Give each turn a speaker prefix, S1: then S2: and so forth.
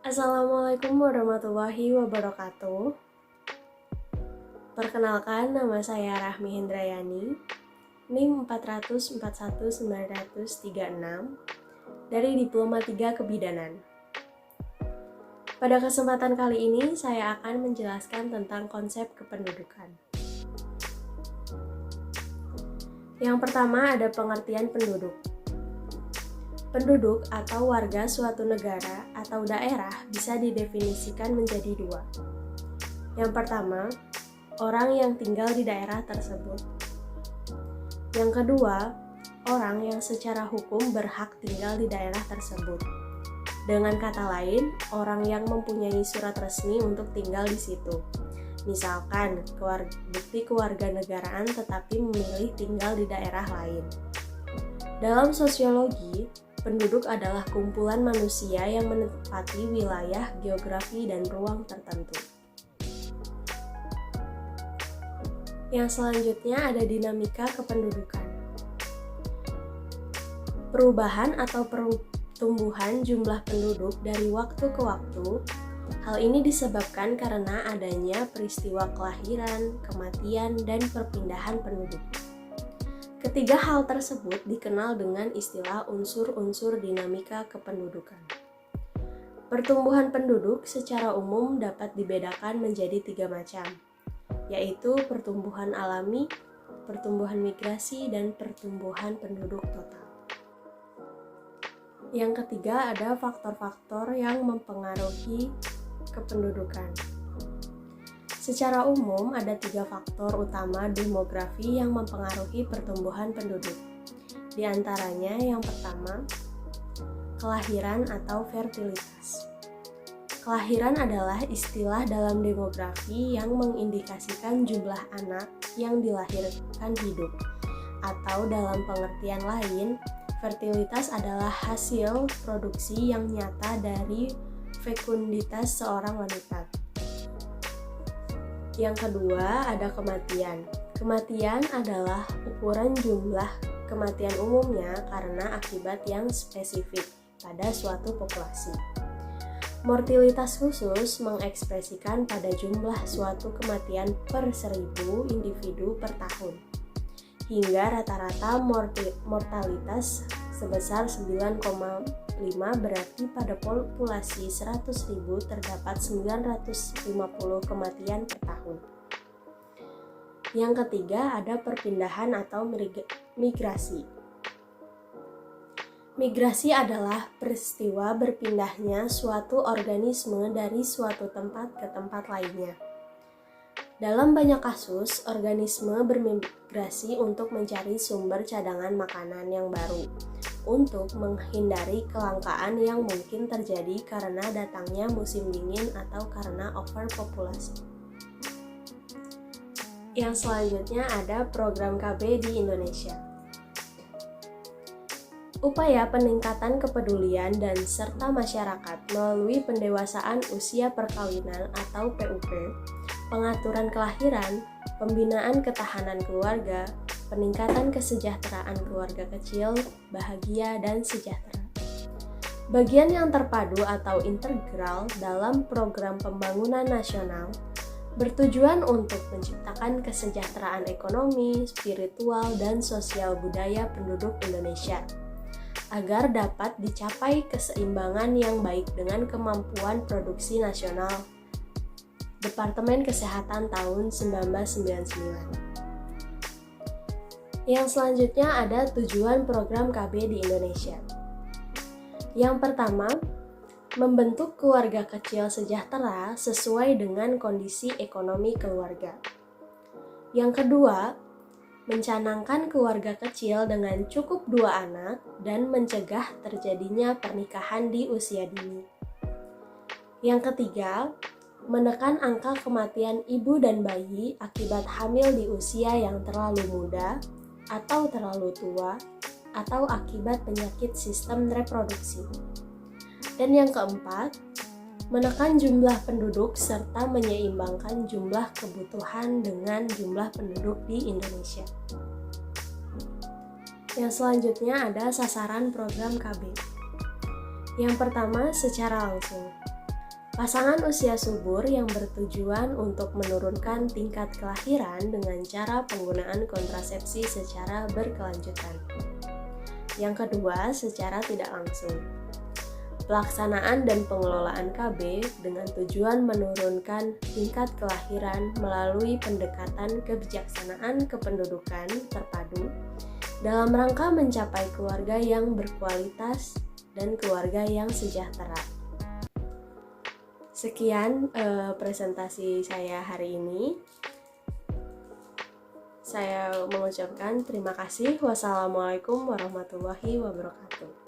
S1: Assalamualaikum warahmatullahi wabarakatuh. Perkenalkan, nama saya Rahmi Hendrayani, NIM 400419036 dari Diploma 3 Kebidanan. Pada kesempatan kali ini, saya akan menjelaskan tentang konsep kependudukan. Yang pertama ada pengertian penduduk. Penduduk atau warga suatu negara atau daerah bisa didefinisikan menjadi dua. Yang pertama, orang yang tinggal di daerah tersebut. Yang kedua, orang yang secara hukum berhak tinggal di daerah tersebut. Dengan kata lain, orang yang mempunyai surat resmi untuk tinggal di situ. Misalkan, bukti kewarganegaraan tetapi memilih tinggal di daerah lain. Dalam sosiologi, penduduk adalah kumpulan manusia yang menempati wilayah, geografi, dan ruang tertentu. Yang selanjutnya ada dinamika kependudukan. Perubahan atau pertumbuhan jumlah penduduk dari waktu ke waktu. Hal ini disebabkan karena adanya peristiwa kelahiran, kematian, dan perpindahan penduduk. Ketiga hal tersebut dikenal dengan istilah unsur-unsur dinamika kependudukan. Pertumbuhan penduduk secara umum dapat dibedakan menjadi 3 macam, yaitu pertumbuhan alami, pertumbuhan migrasi, dan pertumbuhan penduduk total. Yang ketiga ada faktor-faktor yang mempengaruhi kependudukan. Secara umum, ada 3 faktor utama demografi yang mempengaruhi pertumbuhan penduduk. Di antaranya, yang pertama, kelahiran atau fertilitas. Kelahiran adalah istilah dalam demografi yang mengindikasikan jumlah anak yang dilahirkan hidup. Atau dalam pengertian lain, fertilitas adalah hasil produksi yang nyata dari fekunditas seorang wanita. Yang kedua ada kematian. Kematian adalah ukuran jumlah kematian umumnya karena akibat yang spesifik pada suatu populasi. Mortalitas khusus mengekspresikan pada jumlah suatu kematian per 1000 individu per tahun. Hingga rata-rata mortalitas sebesar 9,5 berarti pada populasi 100.000 terdapat 950 kematian per tahun. Yang ketiga ada perpindahan atau migrasi. Migrasi adalah peristiwa berpindahnya suatu organisme dari suatu tempat ke tempat lainnya. Dalam banyak kasus, organisme bermigrasi untuk mencari sumber cadangan makanan yang baru, untuk menghindari kelangkaan yang mungkin terjadi karena datangnya musim dingin atau karena overpopulasi. Yang selanjutnya ada program KB di Indonesia. Upaya peningkatan kepedulian dan serta masyarakat melalui pendewasaan usia perkawinan atau PUP, pengaturan kelahiran, pembinaan ketahanan keluarga, peningkatan kesejahteraan keluarga kecil, bahagia, dan sejahtera. Bagian yang terpadu atau integral dalam program pembangunan nasional bertujuan untuk menciptakan kesejahteraan ekonomi, spiritual, dan sosial budaya penduduk Indonesia, agar dapat dicapai keseimbangan yang baik dengan kemampuan produksi nasional. Departemen Kesehatan tahun 1999. Yang selanjutnya ada tujuan program KB di Indonesia. Yang pertama, membentuk keluarga kecil sejahtera sesuai dengan kondisi ekonomi keluarga. Yang kedua, mencanangkan keluarga kecil dengan cukup 2 anak dan mencegah terjadinya pernikahan di usia dini. Yang ketiga, menekan angka kematian ibu dan bayi akibat hamil di usia yang terlalu muda atau terlalu tua atau akibat penyakit sistem reproduksi. Dan yang keempat, menekan jumlah penduduk serta menyeimbangkan jumlah kebutuhan dengan jumlah penduduk di Indonesia. Yang selanjutnya ada sasaran program KB. Yang pertama, secara langsung. Pasangan usia subur yang bertujuan untuk menurunkan tingkat kelahiran dengan cara penggunaan kontrasepsi secara berkelanjutan. Yang kedua, secara tidak langsung. Pelaksanaan dan pengelolaan KB dengan tujuan menurunkan tingkat kelahiran melalui pendekatan kebijaksanaan kependudukan terpadu dalam rangka mencapai keluarga yang berkualitas dan keluarga yang sejahtera. Sekian presentasi saya hari ini. Saya mengucapkan terima kasih. Wassalamualaikum warahmatullahi wabarakatuh.